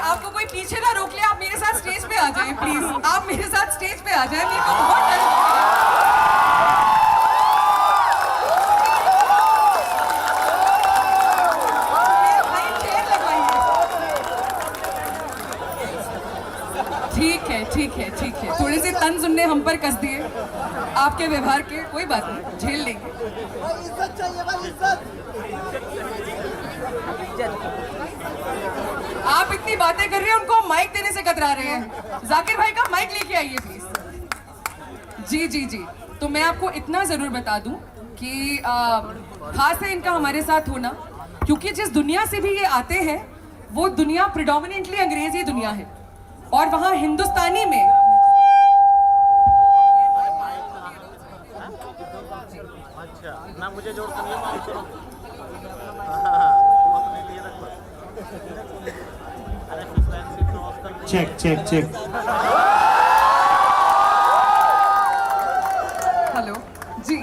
आपको कोई पीछे ना रोक ले, आप मेरे साथ स्टेज पे आ जाएं प्लीज। आप मेरे साथ स्टेज पे आ जाएं, मेरे को बहुत डर लग रहा है। मेरे भाई चेयर लगवाइए। ठीक है ठीक है ठीक है, थोड़े से तंज उनने हम पर कस दिए आपके व्यवहार के, कोई बात नहीं, झेल लेंगे। इज्जत चाहिए भाई, इज्जत। आप इतनी बातें कर रहे हैं, उनको माइक देने से कतरा रहे हैं। जाकिर भाई का माइक लेके आइए प्लीज। जी जी जी, तो मैं आपको इतना जरूर बता दूं कि खास है इनका हमारे साथ होना, क्योंकि जिस दुनिया से भी ये आते हैं वो दुनिया प्रिडोमिनेंटली अंग्रेजी दुनिया है, और वहाँ हिंदुस्तानी में ना मुझे जोड़ कर चेक चेक चेक। हेलो जी,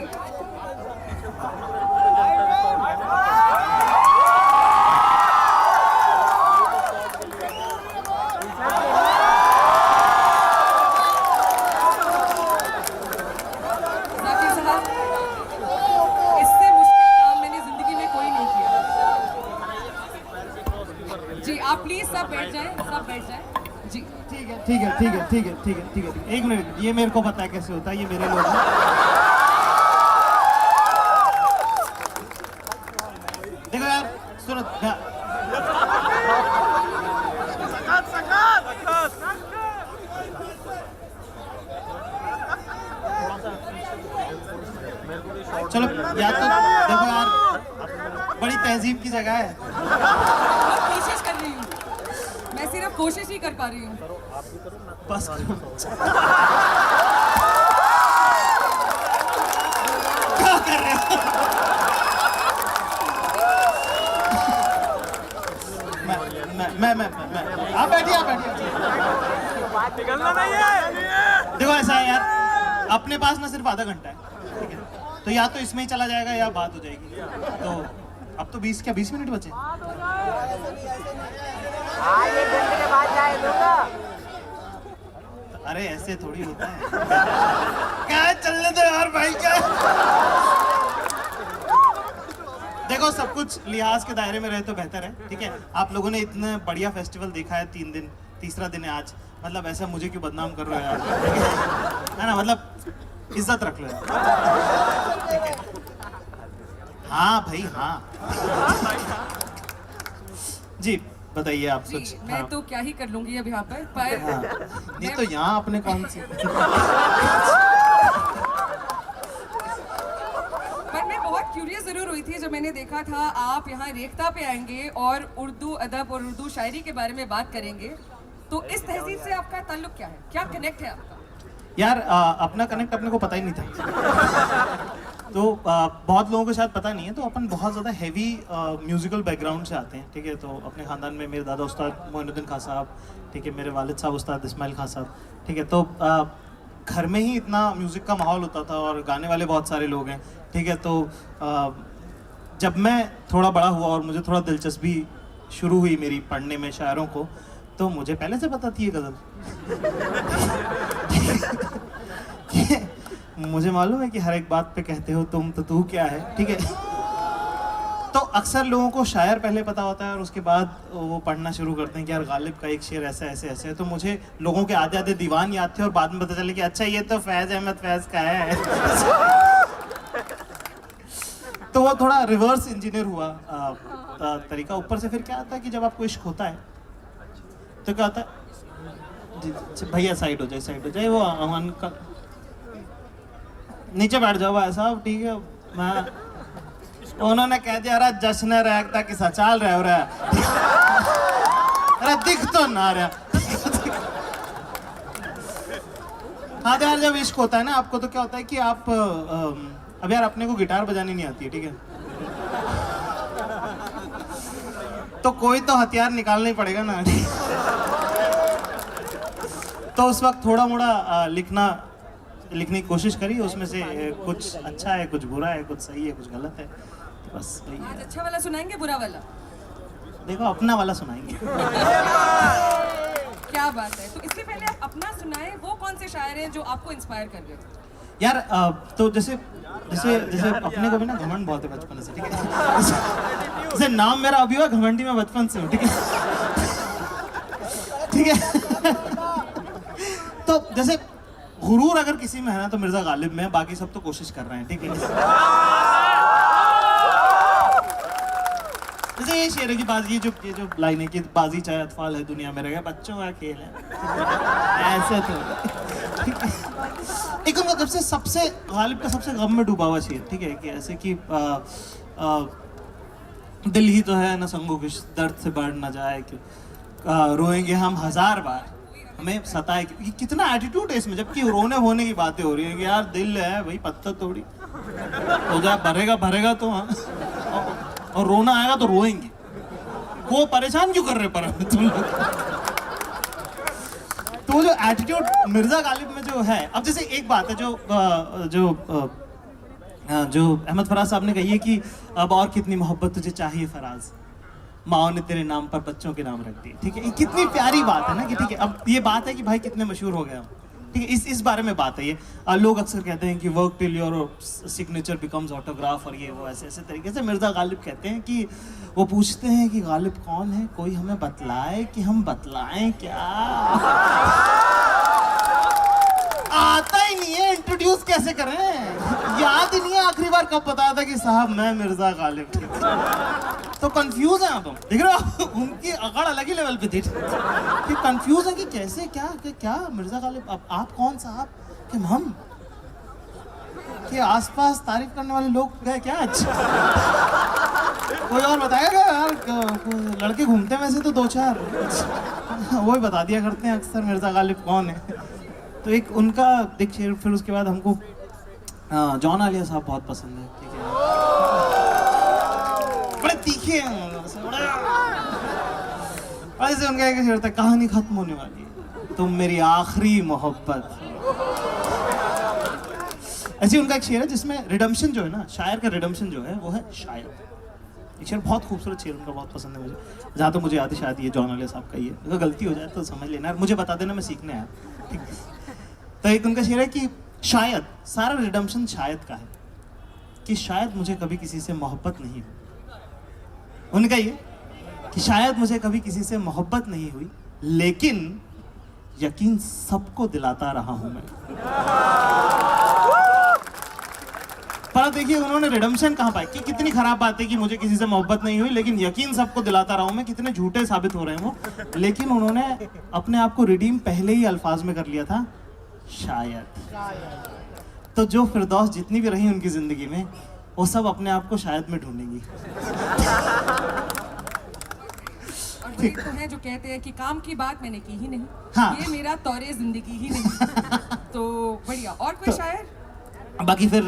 जाकिर साहब, इससे मुश्किल काम मैंने जिंदगी में कोई नहीं किया। जी आप प्लीज सब बैठ जाएं, सब बैठ जाएं। जी ठीक है ठीक है ठीक है ठीक है ठीक है ठीक है, एक मिनट, ये मेरे को पता है कैसे होता है, ये मेरे लोग हैं। देखो यार, सुनो चलो, या तो देखो यार, बड़ी तहजीब की जगह है। बहुत कोशिश कर रही हूँ, मैं सिर्फ कोशिश ही कर पा रही हूँ। बस करो। क्या कर रहे हो? मैं आप बैठिए, आप बैठिए। निकलना नहीं है। देखो ऐसा है यार, अपने पास ना सिर्फ आधा घंटा है, ठीक है, तो या तो इसमें ही चला जाएगा या बात हो जाएगी। तो अब तो 20 मिनट बचे। हाँ, 1 घंटे के बाद जाए दूंगा। अरे ऐसे थोड़ी होता है। क्या चलने दो यार भाई, क्या। देखो सब कुछ लिहाज के दायरे में रहे तो बेहतर है, ठीक है। आप लोगों ने इतना बढ़िया फेस्टिवल देखा है, 3 दिन, तीसरा दिन है आज, मतलब ऐसा मुझे क्यों बदनाम कर रहे हो यार, है ना, मतलब इज्जत रख लो यार, ठीक है। हाँ भाई हाँ। जी बताइए आप जी, कुछ। मैं हाँ। तो क्या ही कर लूंगी अब यहाँ पर हाँ। नहीं तो यहाँ अपने कौन से। पर मैं बहुत क्यूरियस जरूर हुई थी जब मैंने देखा था आप यहाँ रेखता पे आएंगे और उर्दू अदब और उर्दू शायरी के बारे में बात करेंगे, तो इस तहजीब से आपका ताल्लुक क्या है, क्या कनेक्ट है आपका? यार अपना कनेक्ट अपने को पता ही नहीं था। तो बहुत लोगों को शायद पता नहीं है, तो अपन बहुत ज़्यादा हैवी म्यूज़िकल बैकग्राउंड से आते हैं, ठीक है। तो अपने ख़ानदान में मेरे दादा उस्ताद मोइनुद्दीन खां साहब, ठीक है, मेरे वालिद साहब उस्ताद इस्माइल खां साहब, ठीक है। तो घर में ही इतना म्यूज़िक का माहौल होता था और गाने वाले बहुत सारे लोग हैं, ठीक है। तो जब मैं थोड़ा बड़ा हुआ और मुझे थोड़ा दिलचस्पी शुरू हुई मेरी पढ़ने में शायरों को, तो मुझे पहले से पता थी ये गज़ल। मुझे मालूम है कि हर एक बात पे कहते हो तुम, तो तू क्या है, ठीक है। तो अक्सर लोगों को शायर पहले पता होता है और उसके बाद वो पढ़ना शुरू करते हैं कि यार गालिब का एक शेर ऐसा ऐसे ऐसे है। तो मुझे लोगों के आधे आधे दीवान याद थे और बाद में पता चला कि अच्छा ये तो फैज़ अहमद फैज़ का है। तो वो थोड़ा रिवर्स इंजीनियर हुआ तरीका। ऊपर से फिर क्या आता है कि जब आपको इश्क होता है तो क्या होता है, भैया साइड हो जाए, वो अमन का नीचे बैठ जाओ भाई साहब, ठीक है। मैं उन्होंने कह दिया अरे जश्न रहता किसा चाल रहे हो रहा है, अरे दिख तो ना रहा। हाँ तो यार जब इश्क होता है ना आपको, तो क्या होता है कि आप अब यार अपने को गिटार बजानी नहीं आती है, ठीक है, तो कोई तो हथियार निकालना ही पड़ेगा ना। तो उस वक्त थोड़ा मोड़ा लिखने की कोशिश करी, उसमें से कुछ अच्छा है, कुछ बुरा है, कुछ सही है, कुछ गलत है, तो बस वही है। आज अच्छा वाला सुनाएंगे, बुरा वाला? देखो अपना वाला सुनाएंगे। क्या बात है। तो इससे पहले आप अपना सुनाएं, वो कौन से शायर हैं जो आपको इंस्पायर कर गए? यार तो जैसे जैसे जैसे अपने को भी ना घमंड बहुत है बचपन से, ठीक है। जैसे नाम मेरा अभी हुआ घमंडी, में बचपन से हूँ, ठीक है, ठीक है। तो जैसे गुरूर अगर किसी में है ना तो मिर्जा गालिब में, बाकी सब तो कोशिश कर रहे हैं, ठीक है। जैसे ये शेर है कि बाजी, ये जो लाइन है कि बाजी चाहे अतफाल है दुनिया में रह गया, बच्चों का खेल है, ऐसे तो एक उनका जब से सबसे गालिब का सबसे गम में डूबा हुआ शेर, ठीक है, कि ऐसे कि दिल ही तो है ना संगो किस दर्द से बढ़ ना जाए कि रोएंगे हम 1000 बार हमें सताए, कि कितना एटीट्यूड है इसमें, जबकि रोने होने की बातें हो रही है कि यार दिल है भाई, पत्थर थोड़ी हो जाए, भरेगा भरेगा तो हाँ, और रोना आएगा तो रोएंगे, वो परेशान क्यों कर रहे पर तुम लोग। तो जो एटीट्यूड मिर्जा गालिब में जो है, अब जैसे एक बात है जो अहमद फराज साहब ने कही है कि अब और कितनी मोहब्बत तुझे चाहिए फराज, माओ ने तेरे नाम पर बच्चों के नाम रख दिए, ठीक है। ये कितनी प्यारी बात है ना कि ठीक है, अब ये बात है कि भाई कितने मशहूर हो गए हम, ठीक है, इस बारे में बात है ये। लोग अक्सर कहते हैं कि work till your signature becomes autograph, और ये वो ऐसे ऐसे तरीके से। मिर्जा गालिब कहते हैं कि वो पूछते हैं कि गालिब कौन है, कोई हमें बतलाए कि हम बतलाएं क्या। आता ही नहीं है, इंट्रोड्यूस कैसे करें, याद ही नहीं है आखिरी बार कब बताया था कि साहब मैं मिर्जा गालिब, तो कंफ्यूज है आप, देख रहे हो उनकी अकड़ अलग ही लेवल पे थी, कि कंफ्यूज है कि कैसे क्या मिर्जा गालिब, अब आप कौन साहब, कि हम कि आसपास तारीफ करने वाले लोग गए क्या आज, कोई और बताएगा यार, लड़के घूमते हैं वैसे तो 2-4 वही बता दिया करते हैं अक्सर मिर्जा गालिब कौन है। तो एक उनका एक शेर, फिर उसके बाद हमको जॉन आलिया साहब बहुत पसंद है, ठीक है, बड़े तीखे हैं, ऐसे उनका एक शेर था, कहानी खत्म होने वाली है तुम मेरी आखिरी मोहब्बत। ऐसे उनका एक शेर है जिसमें रिडम्पशन जो है ना, शायर का रिडम्पशन जो है वो है शायद। एक शेर बहुत खूबसूरत शेर उनका बहुत पसंद है मुझे, जहाँ तो मुझे याद है शायद ये जॉन आलिया साहब का ही है, अगर गलती हो जाए तो समझ लेना, मुझे बता देना, मैं सीखने आया, ठीक है। तो एक उनका शेर है कि शायद सारा रिडम्पशन शायद का है, कि शायद मुझे कभी किसी से मोहब्बत नहीं हुई। उनका ये कि शायद मुझे कभी किसी से मोहब्बत नहीं हुई, लेकिन यकीन सबको दिलाता रहा हूं मैं। पर देखिए उन्होंने रिडम्पशन कहाँ पाई, कि कितनी खराब बात है कि मुझे किसी से मोहब्बत नहीं हुई लेकिन यकीन सबको दिलाता रहा हूं मैं, कितने झूठे साबित हो रहे हैं वो, लेकिन उन्होंने अपने आप को रिडीम पहले ही अल्फाज में कर लिया था, शायद। तो जो फिरदौस जितनी भी रही उनकी जिंदगी में, वो सब अपने आप को शायद में ढूंढेंगी। और वही तो है जो कहते हैं कि काम की बात मैंने की ही नहीं, हाँ। ये मेरा तौरे जिंदगी ही नहीं। तो बढ़िया। और कोई शायर? बाकी फिर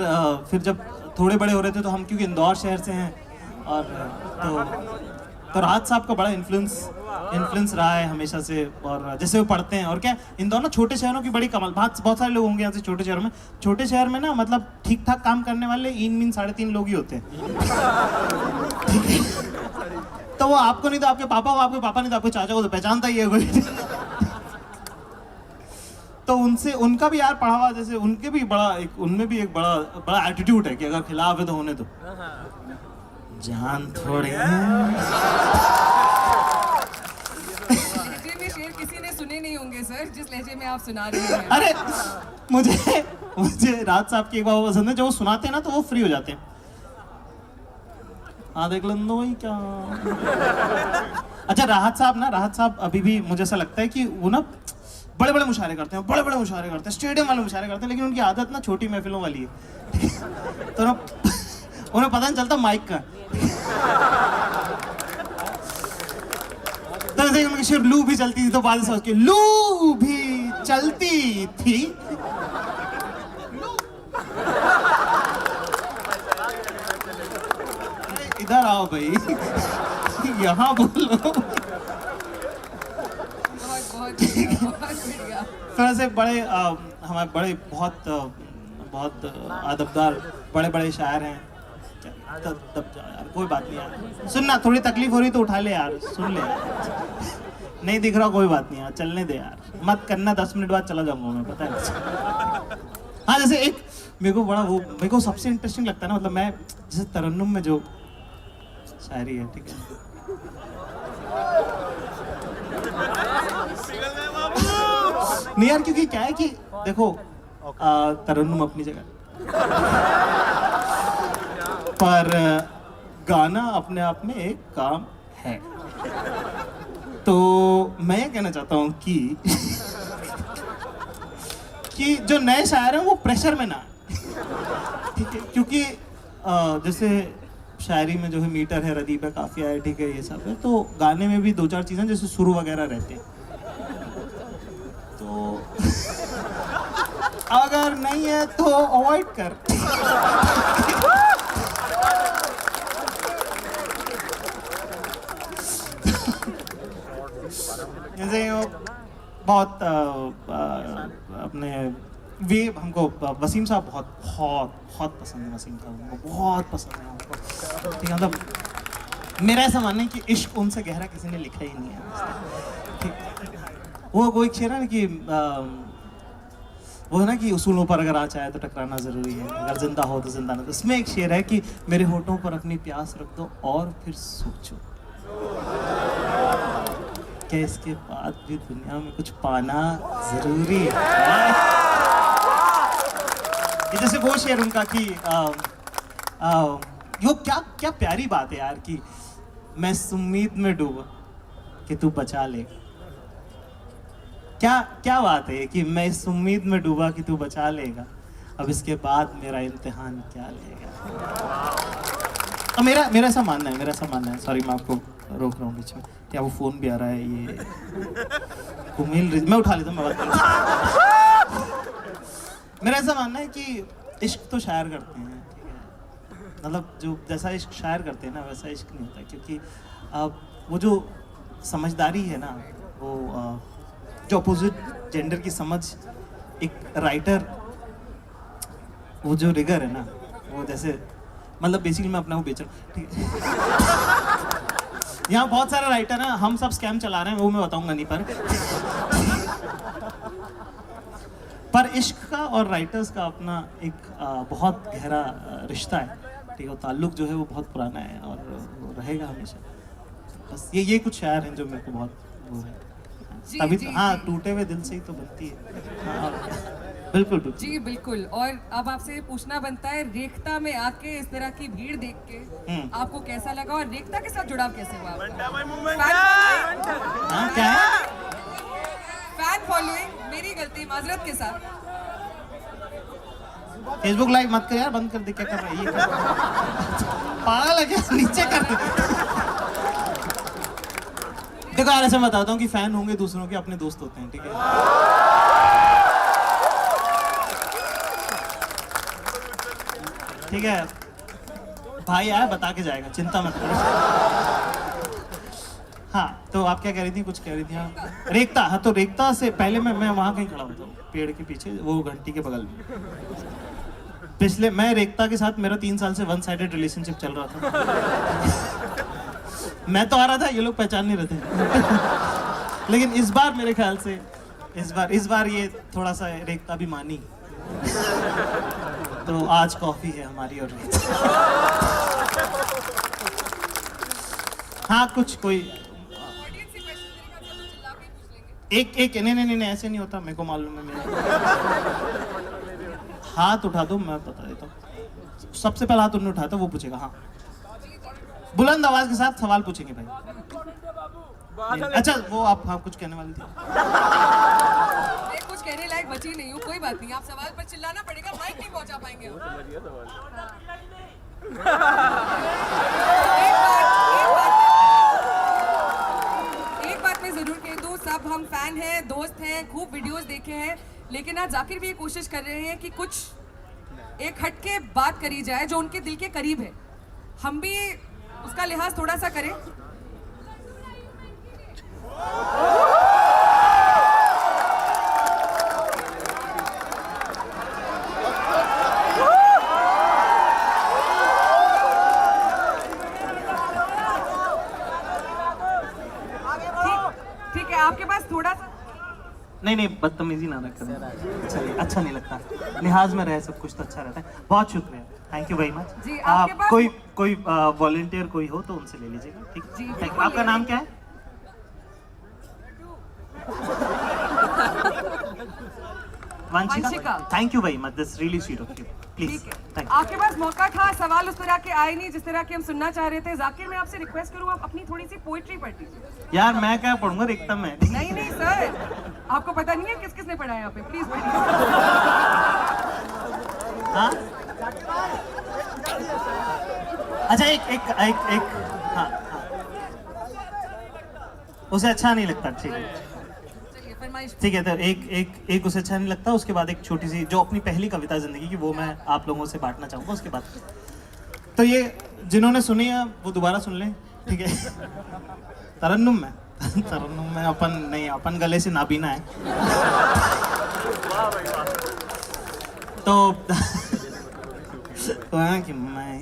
जब थोड़े बड़े हो रहे थे तो हम क्योंकि इंदौर शहर से हैं, और तो राहत साहब का बड़ा इन्फ्लुएंस रहा है हमेशा से, और जैसे वो पढ़ते हैं, और क्या इंदौर ना छोटे शहरों की बड़ी कमाल, बहुत सारे लोग होंगे यहाँ से छोटे शहर में, छोटे शहर में ना मतलब ठीक ठाक काम करने वाले 3.5 लोग ही होते हैं, ठीक है। तो वो आपको नहीं तो आपके पापा को, आपके पापा नहीं तो आपके चाचा को तो पहचानता ही है कोई। तो उनसे उनका भी यार पढ़ा हुआ, जैसे उनके भी उनमें भी एक बड़ा एटीट्यूड है कि अगर खिलाफ है तो होने दो, जान थोड़ी लहजे में शेर किसी ने सुने नहीं होंगे सर, जिस लहजे में आप सुना रहे हैं। अरे मुझे राहत साहब की एक बात पसंद है, जो वो सुनाते हैं ना तो वो फ्री हो जाते हैं। हाँ देख लो वही क्या। अच्छा राहत साहब अभी भी मुझे ऐसा लगता है कि वो ना बड़े बड़े मुशायरे करते हैं, स्टेडियम वाले मुशायरे करते हैं, लेकिन उनकी आदत ना छोटी महफिलों वाली है, तो ना उन्हें पता नहीं चलता माइक का। तो जैसे उनकी शेर लू भी चलती थी तो बाद में सोच के लू भी चलती थी, इधर आओ भाई, यहाँ बोलो। बहुत बढ़िया। थोड़ा से बड़े हमारे बड़े बहुत अदबदार बड़े शायर हैं, दब जाओ यार, कोई बात नहीं यार, सुनना थोड़ी तकलीफ हो रही तो उठा ले यार, सुन ले यार। नहीं दिख रहा कोई बात नहीं यार, चलने दे यार, मत करना, 10 मिनट बाद चला जाऊंगा मैं, पता है। हाँ जैसे एक मेरे को सबसे इंटरेस्टिंग लगता है ना, मतलब मैं जैसे तरन्नुम में जो शायरी है, ठीक है, नहीं यार, क्योंकि क्या है कि देखो तरन्नुम अपनी जगह पर गाना अपने आप में एक काम है। तो मैं ये कहना चाहता हूँ कि जो नए शायर हैं वो प्रेशर में ना, ठीक है, क्योंकि जैसे शायरी में जो है मीटर है, रदीफ है, काफिया है, ठीक है, ये सब है, तो गाने में भी 2-4 चीजें जैसे सुर वगैरह रहते हैं, तो अगर नहीं है तो अवॉइड कर। जैसे बहुत अपने वे हमको वसीम साहब बहुत बहुत बहुत पसंद है, वसीम साहब हमको बहुत पसंद है हमको, ठीक है, मतलब मेरा ऐसा मानना है कि इश्क उनसे गहरा किसी ने लिखा ही नहीं है, ठीक। वो एक शेर है ना कि वो है ना कि उसूलों पर अगर आ चाहे तो टकराना जरूरी है, अगर जिंदा हो तो जिंदा ना। तो इसमें एक शेर है कि मेरे होठों पर अपनी प्यास रख दो और फिर सोचो क्या इसके बाद भी दुनिया में कुछ पाना जरूरी है। ये जैसे वो शेर उनका कि यो क्या प्यारी बात है यार कि मैं इस उम्मीद में डूबा कि तू बचा लेगा। क्या बात है कि मैं इस उम्मीद में डूबा कि तू बचा लेगा, अब इसके बाद मेरा इम्तिहान क्या लेगा। तो मेरा ऐसा मानना है, सॉरी मैं आपको रोक रहा हूँ बीच में, क्या वो फोन भी आ रहा है, ये मैं उठा लेता हूँ, मैं बात करता हूँ। मेरा ऐसा मानना है कि इश्क तो शायर करते हैं, ठीक है, मतलब जो जैसा इश्क शायर करते हैं ना वैसा इश्क नहीं होता, क्योंकि वो जो समझदारी है ना, वो जो अपोजिट जेंडर की समझ, एक राइटर वो जो रिगर है ना, वो जैसे मतलब बेसिकली मैं अपना वो बेच रहा हूँ, ठीक है। यहाँ बहुत सारे राइटर हैं, हम सब स्कैम चला रहे हैं, वो मैं बताऊंगा नहीं, पर इश्क का और राइटर्स का अपना एक बहुत गहरा रिश्ता है, ठीक है, ताल्लुक जो है वो बहुत पुराना है और वो रहेगा हमेशा। बस ये कुछ शायर हैं जो मेरे को बहुत वो है, तभी तो हाँ, टूटे हुए दिल से ही तो बनती है। हाँ, बिल्कुल जी बिल्कुल। और अब आपसे पूछना बनता है, रेखता में आके इस तरह की भीड़ देख के आपको कैसा लगा, और रेखता के साथ जुड़ाव कैसे हुआ आपका? हाँ, क्या है? फैन फॉलोइंग, मेरी गलती, माजरत के साथ। फेसबुक लाइव मत कर यार, बंद कर दे, क्या कर रहा है ये? पागल है क्या? नीचे कर दे। देखो यार, ऐसे बताता हूँ कि फैन होंगे दूसरों के, अपने दोस्त होते हैं, ठीक है। ठीक है भाई, आया बता के जाएगा, चिंता मत करो। हाँ, तो आप क्या कह रही थी? कुछ कह रही थी। हाँ, रेखता। हाँ, तो रेखता से पहले मैं वहाँ कहीं खड़ा होता हूँ, पेड़ के पीछे, वो घंटी के बगल में। मैं रेखता के साथ मेरा 3 साल से 1 साइडेड रिलेशनशिप चल रहा था। मैं तो आ रहा था, ये लोग पहचान नहीं रहे थे। लेकिन इस बार मेरे ख्याल से इस बार ये थोड़ा सा रेखता भी मानी। तो आज कॉफी है हमारी और हाँ, कुछ कोई एक नहीं ऐसे नहीं होता, मेरे को मालूम है। मेरा हाथ उठा दो, मैं बता देता हूँ। सबसे पहला हाथ उन्होंने उठाया था, वो पूछेगा। हाँ, बुलंद आवाज के साथ सवाल पूछेंगे भाई। अच्छा, वो आप हाँ कुछ कहने वाली थी? मैं कुछ कहने लायक बची नहीं हूँ, कोई बात नहीं, आप सवाल पर चिल्लाना पड़ेगा, माइक नहीं पहुंचा पाएंगे। एक बात मैं जरूर कह दूं, सब हम फैन हैं, दोस्त हैं, खूब वीडियोस देखे हैं, लेकिन आज जाकिर भी ये कोशिश कर रहे हैं कि कुछ एक हटके बात करी जाए जो उनके दिल के करीब है, हम भी उसका लिहाज थोड़ा सा करें। ठीक है, है, आपके पास थोड़ा सा नहीं नहीं, बदतमीजी ना करना, चलिए अच्छा नहीं लगता, लिहाज में रहे सब कुछ तो अच्छा रहता है। बहुत शुक्रिया, थैंक यू वेरी मच। जी, आपके पास- कोई वॉलंटियर कोई हो तो उनसे ले लीजिएगा, ठीक जी, है? बिल्कुल आपका ले नाम क्या है? Vanshika. Thank you very much, this really sweet of you, please ठीक है। थैंक आपके पास मौका था, सवाल उस तरह के आए नहीं जिस तरह के हम सुनना चाह रहे थे। जाकिर, मैं आपसे रिक्वेस्ट करूँ, आप अपनी थोड़ी सी पोइट्री पढ़ दीजिए। यू। यार मैं क्या पढ़ूंगा, रिक्तम है। नहीं नहीं सर, आपको पता नहीं है किस किसने पढ़ा है यहाँ पे, प्लीज पढ़िए। हाँ अच्छा, एक एक एक एक हाँ हाँ, उसे अच्छा नहीं लगता, ठीक है चलिए फरमाइश। ठीक है। तो एक उसे अच्छा नहीं लगता, उसके बाद एक छोटी सी जो अपनी पहली कविता जिंदगी की, वो मैं आप लोगों से बांटना चाहूँगा। उसके बाद तो ये जिन्होंने सुनी है वो दोबारा सुन लें, ठीक है? तरन्नुम में तरन्नुम में अपन नहीं, अपन गले से नाबीना है। तो कि मैं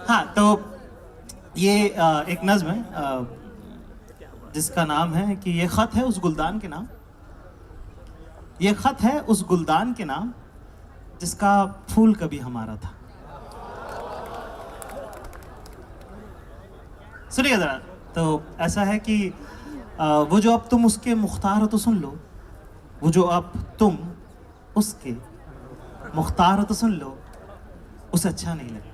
हाँ, तो ये एक नज्म है जिसका नाम है कि ये खत है उस गुलदान के नाम, ये खत है उस गुलदान के नाम जिसका फूल कभी हमारा था। सुनिए जरा। तो ऐसा है कि वो जो अब तुम उसके मुख्तार हो तो सुन लो, वो जो अब तुम उसके मुख्तार हो तो सुन लो, उसे अच्छा नहीं लगता।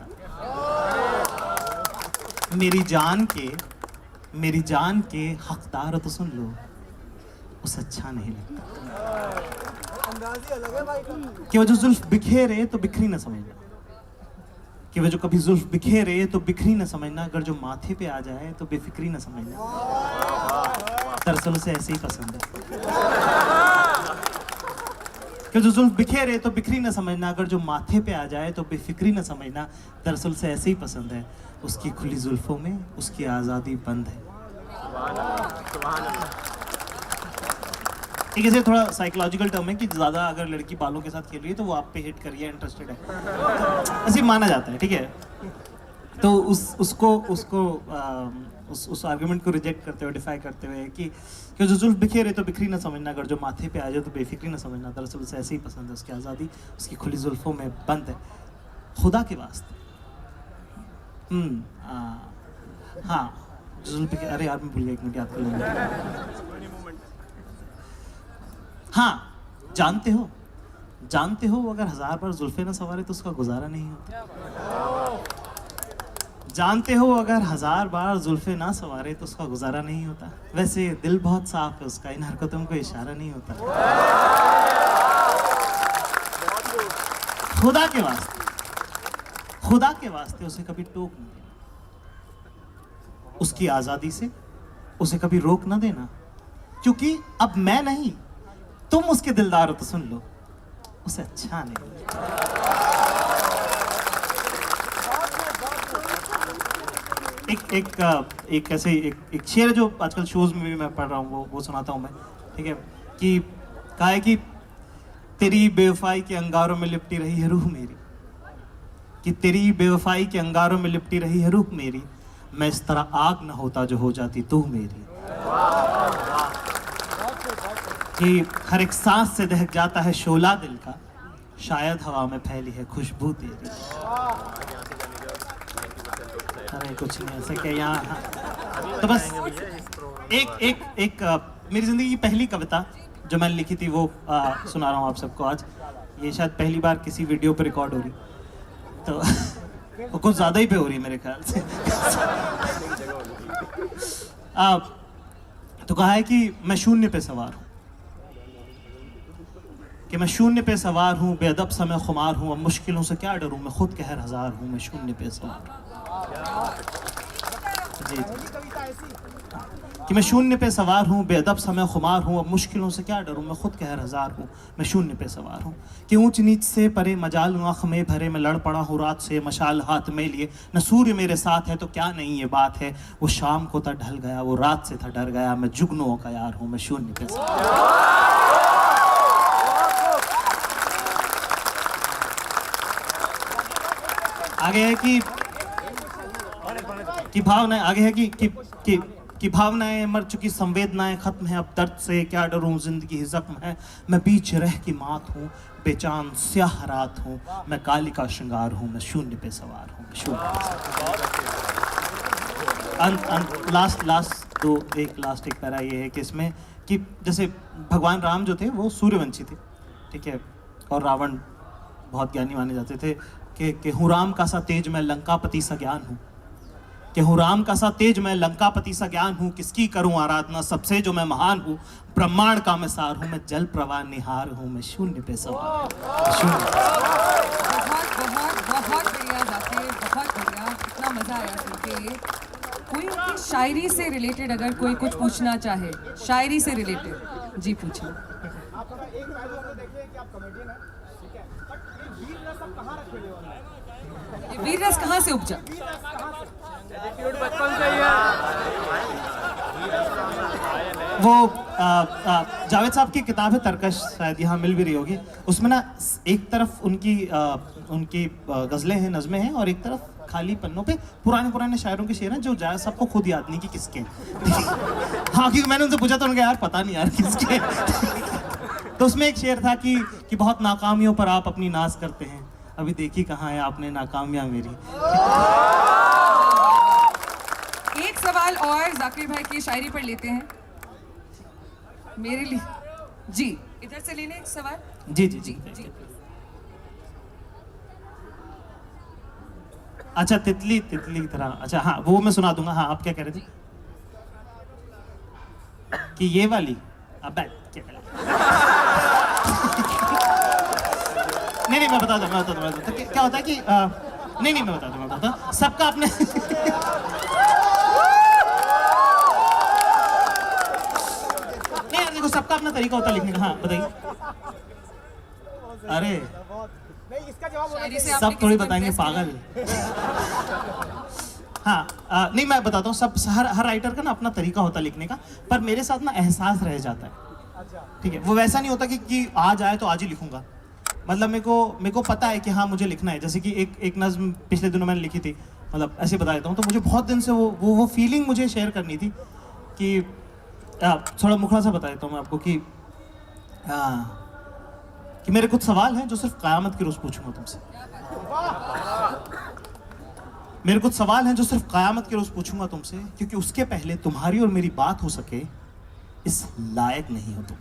मेरी जान के हकदार हो तो सुन लो, उसे अच्छा नहीं लगता। कि वो जो जुल्फ बिखेरे तो बिखरी न समझना, कि वो जो कभी जुल्फ बिखेरे तो बिखरी न समझना, अगर जो माथे पे आ जाए तो बेफिक्री न समझना। दरअसल उसे ऐसे ही पसंद है। कि जो जुल्फ बिखेरे तो बिखरी न समझना, अगर जो माथे पे आ जाए तो बेफिक्री न समझना। दरअसल उसे ऐसे ही पसंद है, उसकी खुली जुल्फों में उसकी आज़ादी बंद है। ठीक है, थोड़ा साइकोलॉजिकल टर्म है कि ज़्यादा अगर लड़की बालों के साथ खेल रही है तो वो आप पे हिट करिए, इंटरेस्टेड है, ऐसे माना जाता है, ठीक है? तो उस आर्गुमेंट को रिजेक्ट करते हुए, डिफाई करते हुए कि जो जुल्फ बिखेरे तो बिखरी ना समझना, अगर जो माथे पे आ जाए तो बेफिक्री ना समझना। दरअसल उसे ऐसे ही पसंद है, उसकी आज़ादी उसकी खुली जुल्फों में बंद है। खुदा के वास्ते हाँ, जुल्फ बिखेरे, अरे यार मैं भूल गया, एक मिनट याद कर लूँगा। हाँ, जानते हो अगर 1000 बार जुल्फे ना सवारे तो उसका गुजारा नहीं होता। जानते हो अगर 1000 बार जुल्फे ना सवारे तो उसका गुजारा नहीं होता। वैसे दिल बहुत साफ है उसका, इन हरकतों को इशारा नहीं होता। खुदा के वास्ते उसे कभी टोक न देना, उसकी आजादी से उसे कभी रोक न देना, क्योंकि अब मैं नहीं तुम उसके दिलदार हो तो सुन लो, उसे अच्छा नहीं लगता। एक ऐसे एक शेर जो आजकल शोज में भी मैं पढ़ रहा हूँ, वो सुनाता हूँ मैं, ठीक है? कि कहा है कि तेरी बेवफाई के अंगारों में लिपटी रही है रूह मेरी, कि तेरी बेवफाई के अंगारों में लिपटी रही है रूह मेरी, मैं इस तरह आग न होता जो हो जाती तू मेरी। कि हर एक सांस से दहक जाता है शोला दिल का, शायद हवा में फैली है खुशबू तेरी। अरे कुछ नहीं ऐसा क्या यहाँ। तो बस एक मेरी जिंदगी की पहली कविता जो मैंने लिखी थी वो सुना रहा हूँ आप सबको आज। ये शायद पहली बार किसी वीडियो पे रिकॉर्ड हो रही, तो वो कुछ ज़्यादा ही पे हो रही है मेरे ख्याल से। तो कहा है कि मैं शून्य पे सवार हूँ, कि मैं शून्य पे सवार हूँ, बेअदब सा मैं खुमार हूँ, अब मुश्किलों से क्या डरूँ, मैं खुद कहर हजार हूँ, मैं शून्य पे सवार हूँ। जी कि मैं शून्य पे सवार हूँ, बेअदब सा मैं खुमार हूँ, अब मुश्किलों से क्या डरूँ, मैं खुद कहर हजार हूँ, मैं शून्य पे सवार हूँ। कि ऊंच नीच से परे मजाल आँख में भरे, मैं लड़ पड़ा हूँ रात से मशाल हाथ में लिए, न सूर्य मेरे साथ है तो क्या नहीं ये बात है, वो शाम को था ढल गया, वो रात से था डर गया, मैं जुगनुओं का यार हूँ, मैं शून्य पे सवार हूँ। आगे है कि कि भावनाएं आगे है कि भावनाएं मर चुकी, संवेदनाएं खत्म है, अब दर्द से क्या डरूं, जिंदगी ही जख्म है, मैं बीच रह की मात हूँ, बेचान स्याह रात हूँ, मैं काली का श्रृंगार हूँ, मैं शून्य पे सवार हूँ, मैं शून्य पे लास्ट एक पैरा ये है कि इसमें कि जैसे भगवान राम जो थे वो सूर्यवंशी थे, ठीक है, और रावण बहुत ज्ञानी माने जाते थे कि हूँ राम का सा तेज मैं लंकापति सा ज्ञान हूँ, कि हूँ राम का सा तेज मैं लंकापति सा ज्ञान हूँ, किसकी करूँ आराधना सबसे जो मैं महान हूँ, ब्रह्मांड का मैं सार हूँ, मैं जल प्रवाह निहार हूँ, मैं शून्य पे सवार हूँ, शून्य बहुत बढ़िया जाकिर, बहुत बढ़िया, कितना मजा आया सुन के। कोई उनकी शायरी से रिलेटेड अगर कोई कुछ पूछना चाहे, शायरी से रिलेटेड, जी पूछिए। ये वीर रस कहाँ से उपजा? बचपन से ही है। वो जावेद साहब की किताब है तरकश, शायद यहाँ मिल भी रही होगी, उसमें ना एक तरफ उनकी गज़लें हैं, नज़में हैं, और एक तरफ खाली पन्नों पे पुराने शायरों के शेर हैं जो जावेद साहब को खुद याद नहीं कि किसके हैं। हाँ, क्योंकि मैंने उनसे पूछा तो उनका यार पता नहीं यार किसके हैं। तो उसमें एक शेर था कि बहुत नाकामियों पर आप अपनी नाज करते हैं, अभी देखी कहाँ है आपने नाकामियाँ मेरी। एक सवाल और जाकिर भाई की शायरी पर लेते हैं मेरे लिए। जी इधर से लेने एक सवाल। जी जी जी जी जी अच्छा, तितली की तरह, अच्छा हाँ वो मैं सुना दूंगा। हाँ, आप क्या कह रहे थे? कि ये वाली अब क्या कह रहे नहीं मैं बता दूंगा तो क्या होता है कि नहीं मैं बता दूंगा सबका अपने नहीं यार देखो, सबका अपना तरीका होता है लिखने का। हाँ बताइए। अरे शायरी से आपने सब थोड़ी किसी को बताएंगे, impress पागल। हाँ नहीं मैं बताता हूँ, सब हर राइटर का ना अपना तरीका होता है लिखने का, पर मेरे साथ ना एहसास रह जाता है, ठीक है। वो वैसा नहीं होता कि आज आए तो आज ही लिखूंगा। मतलब मेरे को पता है कि हाँ मुझे लिखना है। जैसे कि एक नज़्म पिछले दिनों मैंने लिखी थी, मतलब ऐसे बता देता हूँ, तो मुझे बहुत दिन से वो फीलिंग मुझे शेयर करनी थी कि थोड़ा मुखड़ा सा बता देता हूँ मैं आपको कि मेरे कुछ सवाल हैं जो सिर्फ क़यामत के रोज़ पूछूंगा तुमसे। मेरे कुछ सवाल हैं जो सिर्फ क़यामत के रोज़ पूछूंगा तुमसे, क्योंकि उसके पहले तुम्हारी और मेरी बात हो सके इस लायक नहीं हो तुम।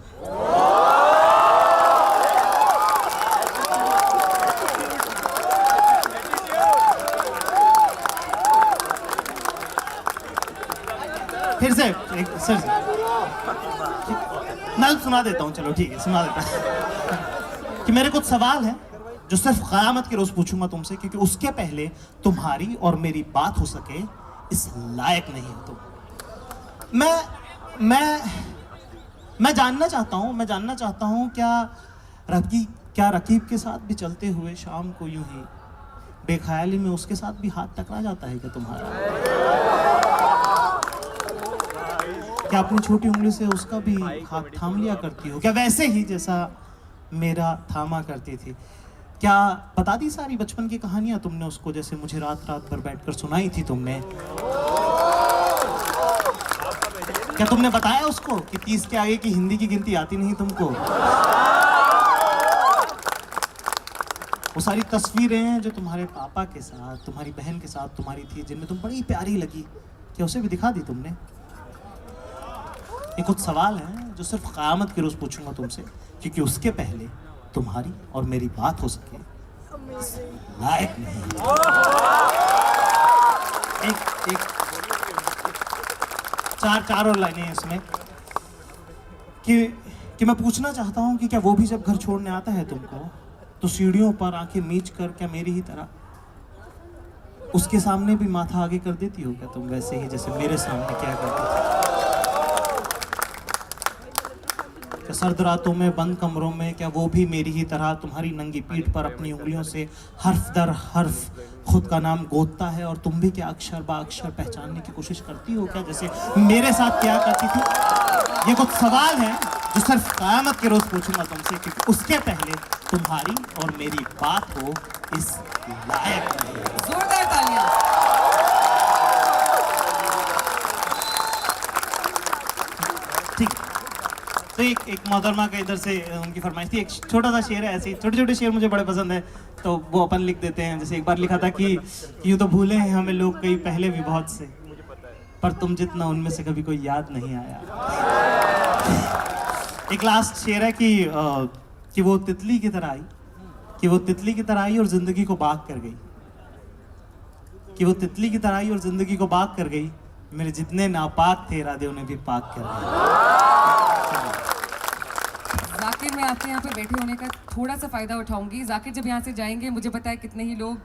फिर से मैं सुना देता हूँ, चलो ठीक है सुना देता हूँ कि मेरे कुछ सवाल हैं जो सिर्फ क़यामत के रोज़ पूछूंगा तुमसे, क्योंकि उसके पहले तुम्हारी और मेरी बात हो सके इस लायक नहीं हो तुम। मैं जानना चाहता हूँ क्या रकीब के साथ भी चलते हुए शाम को यूं ही बेख्याली में उसके साथ भी हाथ टकरा जाता है क्या तुम्हारा? क्या अपनी छोटी उंगली से उसका भी हाथ थाम लिया करती हो क्या, वैसे ही जैसा मेरा थामा करती थी? क्या बता दी सारी बचपन की कहानियां तुमने उसको, जैसे मुझे रात भर बैठकर सुनाई थी तुमने? क्या तुमने बताया उसको कि 30 के आगे की हिंदी की गिनती आती नहीं तुमको? वो सारी तस्वीरें हैं जो तुम्हारे पापा के साथ, तुम्हारी बहन के साथ तुम्हारी थी, जिनमें तुम बड़ी प्यारी लगी, क्या उसे भी दिखा दी तुमने? ये कुछ सवाल हैं जो सिर्फ क़यामत के रोज़ पूछूंगा तुमसे, क्योंकि उसके पहले तुम्हारी और मेरी बात हो सके लायक नहीं। एक चार और लाइनें हैं इसमें कि मैं पूछना चाहता हूँ कि क्या वो भी जब घर छोड़ने आता है तुमको, तो सीढ़ियों पर आंखें मीच कर क्या मेरी ही तरह उसके सामने भी माथा आगे कर देती हो क्या तुम, वैसे ही जैसे मेरे सामने क्या करती थी? क्या सर्द रातों में बंद कमरों में क्या वो भी मेरी ही तरह तुम्हारी नंगी पीठ पर अपनी उंगलियों से हर्फ दर हर्फ खुद का नाम गोदता है, और तुम भी क्या अक्षर बा अक्षर पहचानने की कोशिश करती हो क्या, जैसे मेरे साथ क्या करती थी? ये कुछ सवाल हैं जो सिर्फ क़यामत के रोज़ पूछूंगा तुमसे, क्योंकि उसके पहले तुम्हारी और मेरी बात हो इस लायक नहीं। जोरदार तालियां। तो एक मोहतरमा का इधर से उनकी फरमाइश थी, एक छोटा सा शेर है, ऐसे छोटे छोटे शेर मुझे बड़े पसंद है, तो वो अपन लिख देते हैं। जैसे एक बार लिखा था कि यूँ तो भूले हैं हमें लोग कई पहले भी बहुत से, पर तुम जितना उनमें से कभी कोई याद नहीं आया। एक लास्ट शेर है कि वो तितली की तरह आई, कि वो तितली की तरह आई और जिंदगी को बाग कर गई, कि वो तितली की तरह आई और जिंदगी को बाग कर गई, मेरे जितने नापाक थे इरादे उन्हें भी पाक कर गए। जाकिर, मैं आपके यहाँ पे बैठे होने का थोड़ा सा फ़ायदा उठाऊंगी। जाकिर जब यहाँ से जाएंगे मुझे पता है कितने ही लोग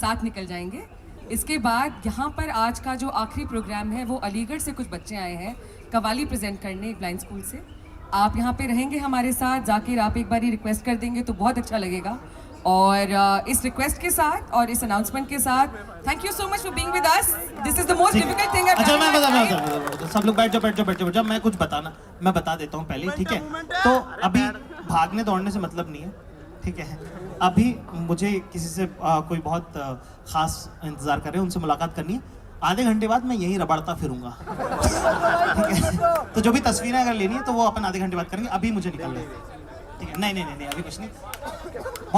साथ निकल जाएंगे। इसके बाद यहाँ पर आज का जो आखिरी प्रोग्राम है वो अलीगढ़ से कुछ बच्चे आए हैं कवाली प्रेजेंट करने, एक ब्लाइंड स्कूल से। आप यहाँ पे रहेंगे हमारे साथ। जाकिर, आप एक बार रिक्वेस्ट कर देंगे तो बहुत अच्छा लगेगा। और इस रिक्वेस्ट के साथ और इस अनाउंसमेंट के साथ thank you so much for being with us. This is the most difficult thing. अच्छा, मैं बता, सब लोग बैठ जाओ। जब मैं कुछ बताना मैं बता देता हूँ पहले, ठीक है? तो अभी भागने दौड़ने से मतलब नहीं है, ठीक है? अभी मुझे किसी से कोई बहुत खास इंतजार कर रहे हैं, उनसे मुलाकात करनी है। आधे घंटे बाद मैं यहीं रबड़ता फिरूंगा, ठीक है? तो जो भी तस्वीरें अगर लेनी है तो वो अपन आधे घंटे बाद करेंगे। अभी मुझे निकलना है, ठीक है? नहीं, अभी कुछ नहीं।